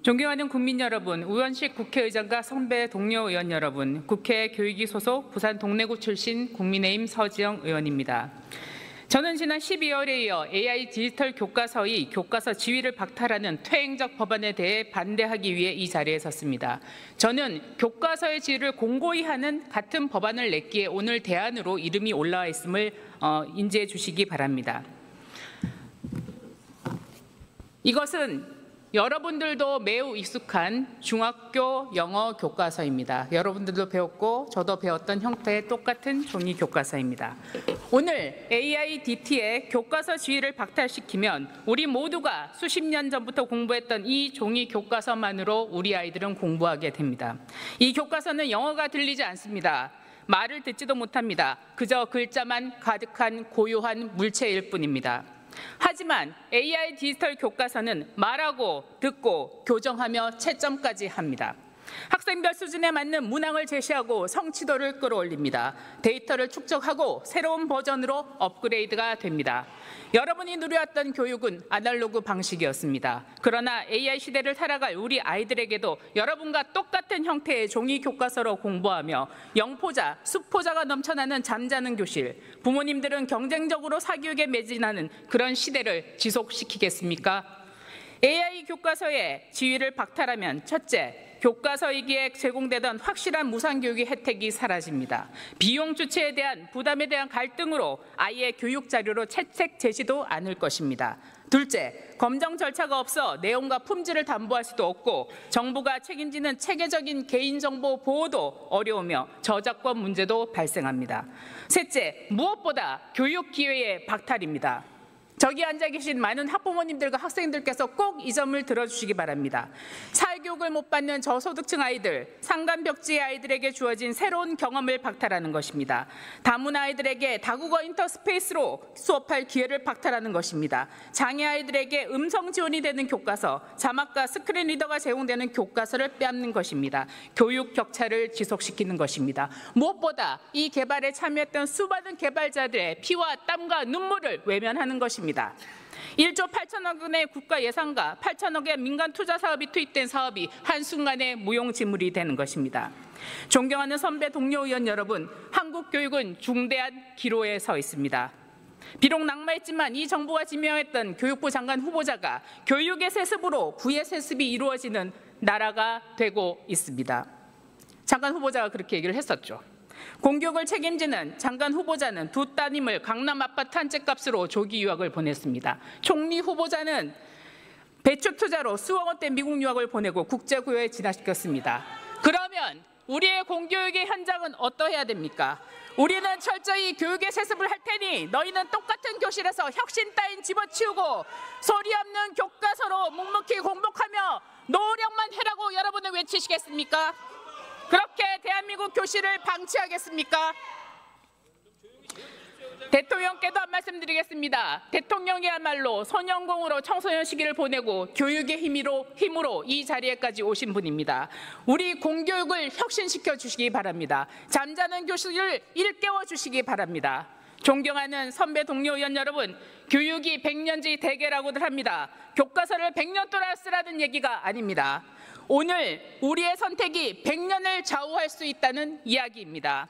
존경하는 국민 여러분, 우원식 국회의장과 선배 동료 의원 여러분, 국회 교육위 소속 부산 동래구 출신 국민의힘 서지영 의원입니다. 저는 지난 12월에 이어 AI 디지털 교과서의 교과서 지위를 박탈하는 퇴행적 법안에 대해 반대하기 위해 이 자리에 섰습니다. 저는 교과서의 지위를 공고히 하는 같은 법안을 냈기에 오늘 대안으로 이름이 올라와 있음을 인지해 주시기 바랍니다. 이것은 여러분들도 매우 익숙한 중학교 영어 교과서입니다. 여러분들도 배웠고 저도 배웠던 형태의 똑같은 종이 교과서입니다. 오늘 AIDT의 교과서 지위를 박탈시키면 우리 모두가 수십 년 전부터 공부했던 이 종이 교과서만으로 우리 아이들은 공부하게 됩니다. 이 교과서는 영어가 들리지 않습니다. 말을 듣지도 못합니다. 그저 글자만 가득한 고요한 물체일 뿐입니다. 하지만 AI 디지털 교과서는 말하고 듣고 교정하며 채점까지 합니다. 학생별 수준에 맞는 문항을 제시하고 성취도를 끌어올립니다. 데이터를 축적하고 새로운 버전으로 업그레이드가 됩니다. 여러분이 누려왔던 교육은 아날로그 방식이었습니다. 그러나 AI 시대를 살아갈 우리 아이들에게도 여러분과 똑같은 형태의 종이 교과서로 공부하며 영포자, 수포자가 넘쳐나는 잠자는 교실, 부모님들은 경쟁적으로 사교육에 매진하는 그런 시대를 지속시키겠습니까? AI 교과서의 지위를 박탈하면 첫째, 교과서이기에 제공되던 확실한 무상교육의 혜택이 사라집니다. 비용 주체에 대한 부담에 대한 갈등으로 아이의 교육 자료로 채택 제시도 않을 것입니다. 둘째, 검정 절차가 없어 내용과 품질을 담보할 수도 없고 정부가 책임지는 체계적인 개인정보 보호도 어려우며 저작권 문제도 발생합니다. 셋째, 무엇보다 교육 기회의 박탈입니다. 저기 앉아 계신 많은 학부모님들과 학생들께서 꼭 이 점을 들어주시기 바랍니다. 사교육을 못 받는 저소득층 아이들, 상간벽지의 아이들에게 주어진 새로운 경험을 박탈하는 것입니다. 다문 아이들에게 다국어 인터스페이스로 수업할 기회를 박탈하는 것입니다. 장애 아이들에게 음성 지원이 되는 교과서, 자막과 스크린 리더가 제공되는 교과서를 빼앗는 것입니다. 교육 격차를 지속시키는 것입니다. 무엇보다 이 개발에 참여했던 수많은 개발자들의 피와 땀과 눈물을 외면하는 것입니다. 1조 8천억 원의 국가 예산과 8천억의 민간 투자 사업이 투입된 사업이 한순간에 무용지물이 되는 것입니다. 존경하는 선배 동료 의원 여러분, 한국 교육은 중대한 기로에 서 있습니다. 비록 낙마했지만 이 정부가 지명했던 교육부 장관 후보자가 교육의 세습으로 부의 세습이 이루어지는 나라가 되고 있습니다. 장관 후보자가 그렇게 얘기를 했었죠. 공교육을 책임지는 장관 후보자는 두 따님을 강남 아파트 한 채 값으로 조기 유학을 보냈습니다. 총리 후보자는 배축 투자로 수억 원대 미국 유학을 보내고 국제고요에 진학시켰습니다. 그러면 우리의 공교육의 현장은 어떠해야 됩니까? 우리는 철저히 교육의 세습을 할 테니 너희는 똑같은 교실에서 혁신 따윈 집어치우고 소리 없는 교과서로 묵묵히 공복하며 노력만 해라고 여러분은 외치시겠습니까? 그렇게 대한민국 교실을 방치하겠습니까? 대통령께도 한 말씀 드리겠습니다. 대통령이야말로 소년공으로 청소년 시기를 보내고 교육의 힘으로 이 자리에까지 오신 분입니다. 우리 공교육을 혁신시켜 주시기 바랍니다. 잠자는 교실을 일깨워 주시기 바랍니다. 존경하는 선배 동료 의원 여러분, 교육이 100년지 대계라고들 합니다. 교과서를 100년 동안 쓰라는 얘기가 아닙니다. 오늘 우리의 선택이 100년을 좌우할 수 있다는 이야기입니다.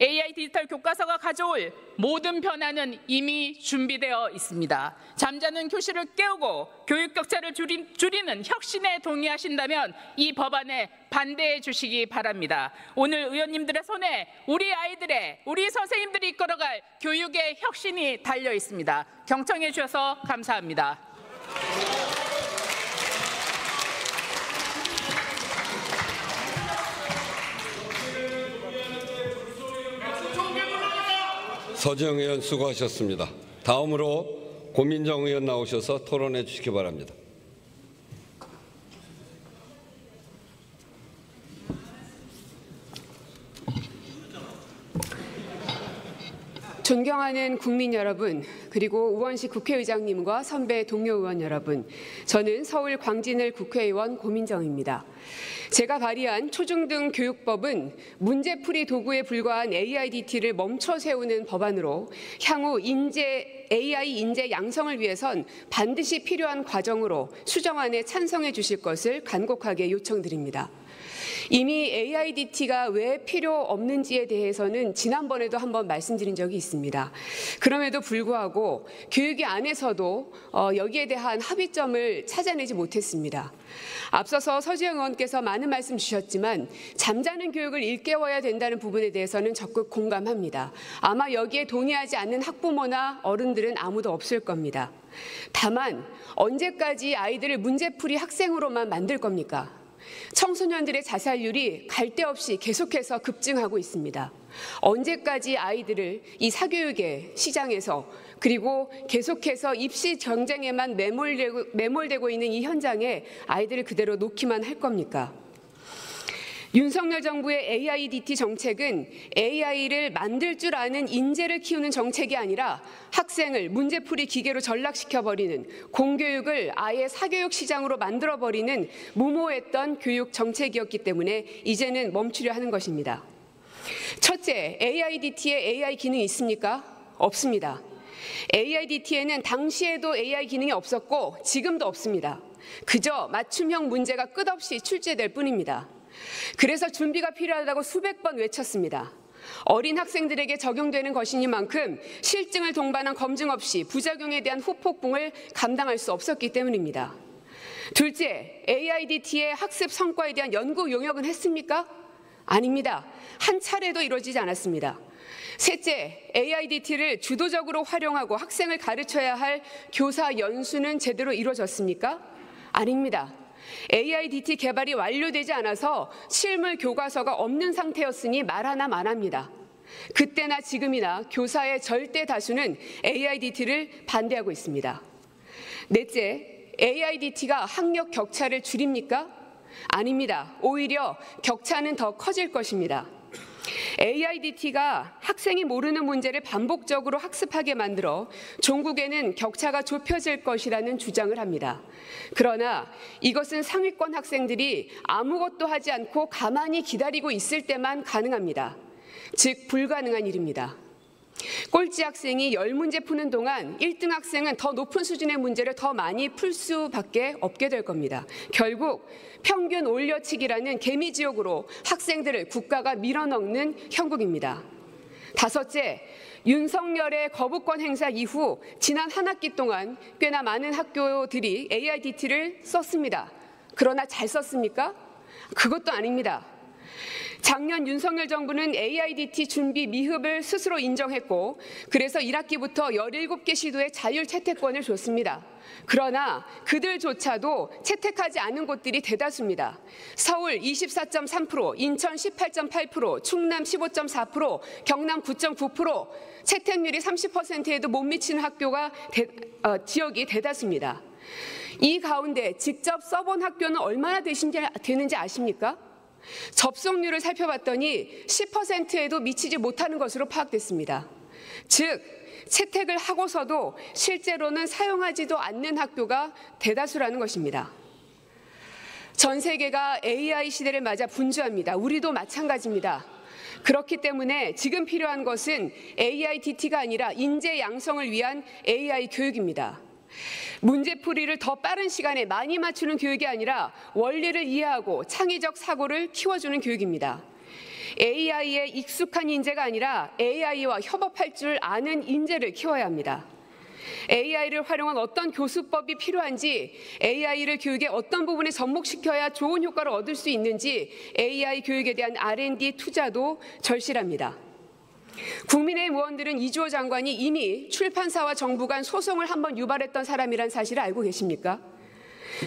AI 디지털 교과서가 가져올 모든 변화는 이미 준비되어 있습니다. 잠자는 교실을 깨우고 교육 격차를 줄이는 혁신에 동의하신다면 이 법안에 반대해 주시기 바랍니다. 오늘 의원님들의 손에 우리 아이들의, 우리 선생님들이 이끌어갈 교육의 혁신이 달려 있습니다. 경청해 주셔서 감사합니다. 서지영 의원 수고하셨습니다. 다음으로 고민정 의원 나오셔서 토론해 주시기 바랍니다. 존경하는 국민 여러분, 그리고 우원식 국회의장님과 선배 동료 의원 여러분, 저는 서울 광진을 국회의원 고민정입니다. 제가 발의한 초중등 교육법은 문제풀이 도구에 불과한 AIDT를 멈춰 세우는 법안으로 향후 인재 AI 인재 양성을 위해선 반드시 필요한 과정으로 수정안에 찬성해 주실 것을 간곡하게 요청드립니다. 이미 AIDT가 왜 필요 없는지에 대해서는 지난번에도 한번 말씀드린 적이 있습니다. 그럼에도 불구하고 교육위 안에서도 여기에 대한 합의점을 찾아내지 못했습니다. 앞서서 서지영 의원께서 많은 말씀 주셨지만 잠자는 교육을 일깨워야 된다는 부분에 대해서는 적극 공감합니다. 아마 여기에 동의하지 않는 학부모나 어른들은 아무도 없을 겁니다. 다만 언제까지 아이들을 문제풀이 학생으로만 만들 겁니까? 청소년들의 자살률이 갈 데 없이 계속해서 급증하고 있습니다. 언제까지 아이들을 이 사교육의 시장에서 그리고 계속해서 입시 경쟁에만 매몰되고 있는 이 현장에 아이들을 그대로 놓기만 할 겁니까? 윤석열 정부의 AIDT 정책은 AI를 만들 줄 아는 인재를 키우는 정책이 아니라 학생을 문제풀이 기계로 전락시켜버리는, 공교육을 아예 사교육 시장으로 만들어버리는 무모했던 교육 정책이었기 때문에 이제는 멈추려 하는 것입니다. 첫째, AIDT에 AI 기능이 있습니까? 없습니다. AIDT에는 당시에도 AI 기능이 없었고 지금도 없습니다. 그저 맞춤형 문제가 끝없이 출제될 뿐입니다. 그래서 준비가 필요하다고 수백 번 외쳤습니다. 어린 학생들에게 적용되는 것이니만큼 실증을 동반한 검증 없이 부작용에 대한 후폭풍을 감당할 수 없었기 때문입니다. 둘째, AIDT의 학습 성과에 대한 연구 용역은 했습니까? 아닙니다. 한 차례도 이루어지지 않았습니다. 셋째, AIDT를 주도적으로 활용하고 학생을 가르쳐야 할 교사 연수는 제대로 이루어졌습니까? 아닙니다. AIDT 개발이 완료되지 않아서 실물 교과서가 없는 상태였으니 말 하나 말합니다. 그때나 지금이나 교사의 절대 다수는 AIDT를 반대하고 있습니다. 넷째, AIDT가 학력 격차를 줄입니까? 아닙니다. 오히려 격차는 더 커질 것입니다. AIDT가 학생이 모르는 문제를 반복적으로 학습하게 만들어 종국에는 격차가 좁혀질 것이라는 주장을 합니다. 그러나 이것은 상위권 학생들이 아무것도 하지 않고 가만히 기다리고 있을 때만 가능합니다. 즉 불가능한 일입니다. 꼴찌 학생이 10문제 푸는 동안 1등 학생은 더 높은 수준의 문제를 더 많이 풀 수밖에 없게 될 겁니다. 결국 평균 올려치기라는 개미지옥으로 학생들을 국가가 밀어넣는 형국입니다. 다섯째, 윤석열의 거부권 행사 이후 지난 한 학기 동안 꽤나 많은 학교들이 AIDT를 썼습니다. 그러나 잘 썼습니까? 그것도 아닙니다. 작년 윤석열 정부는 AIDT 준비 미흡을 스스로 인정했고 그래서 1학기부터 17개 시도에 자율 채택권을 줬습니다. 그러나 그들조차도 채택하지 않은 곳들이 대다수입니다. 서울 24.3%, 인천 18.8%, 충남 15.4%, 경남 9.9%, 채택률이 30%에도 못 미치는 지역이 대다수입니다. 이 가운데 직접 써본 학교는 얼마나 되는지 아십니까? 접속률을 살펴봤더니 10%에도 미치지 못하는 것으로 파악됐습니다. 즉, 채택을 하고서도 실제로는 사용하지도 않는 학교가 대다수라는 것입니다. 전 세계가 AI 시대를 맞아 분주합니다. 우리도 마찬가지입니다. 그렇기 때문에 지금 필요한 것은 AIDT가 아니라 인재 양성을 위한 AI 교육입니다. 문제풀이를 더 빠른 시간에 많이 맞추는 교육이 아니라 원리를 이해하고 창의적 사고를 키워주는 교육입니다. AI에 익숙한 인재가 아니라 AI와 협업할 줄 아는 인재를 키워야 합니다. AI를 활용한 어떤 교수법이 필요한지, AI를 교육의 어떤 부분에 접목시켜야 좋은 효과를 얻을 수 있는지 AI 교육에 대한 R&D 투자도 절실합니다. 국민의힘 의원들은 이주호 장관이 이미 출판사와 정부 간 소송을 한번 유발했던 사람이란 사실을 알고 계십니까?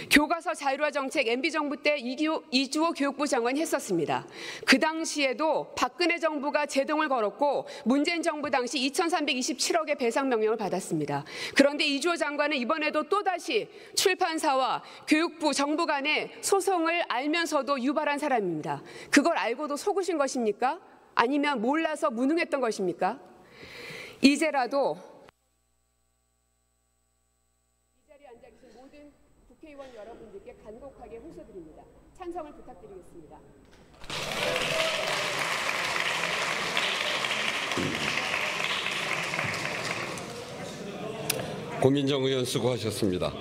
교과서 자율화 정책 MB정부 때 이주호 교육부 장관이 했었습니다. 그 당시에도 박근혜 정부가 제동을 걸었고 문재인 정부 당시 2,327억의 배상 명령을 받았습니다. 그런데 이주호 장관은 이번에도 또다시 출판사와 교육부, 정부 간의 소송을 알면서도 유발한 사람입니다. 그걸 알고도 속으신 것입니까? 아니면 몰라서 무능했던 것입니까? 이제라도 이 자리에 앉아 계신 모든 국회의원 여러분들께 간곡하게 호소드립니다. 찬성을 부탁드리겠습니다. 고민정 의원 수고하셨습니다.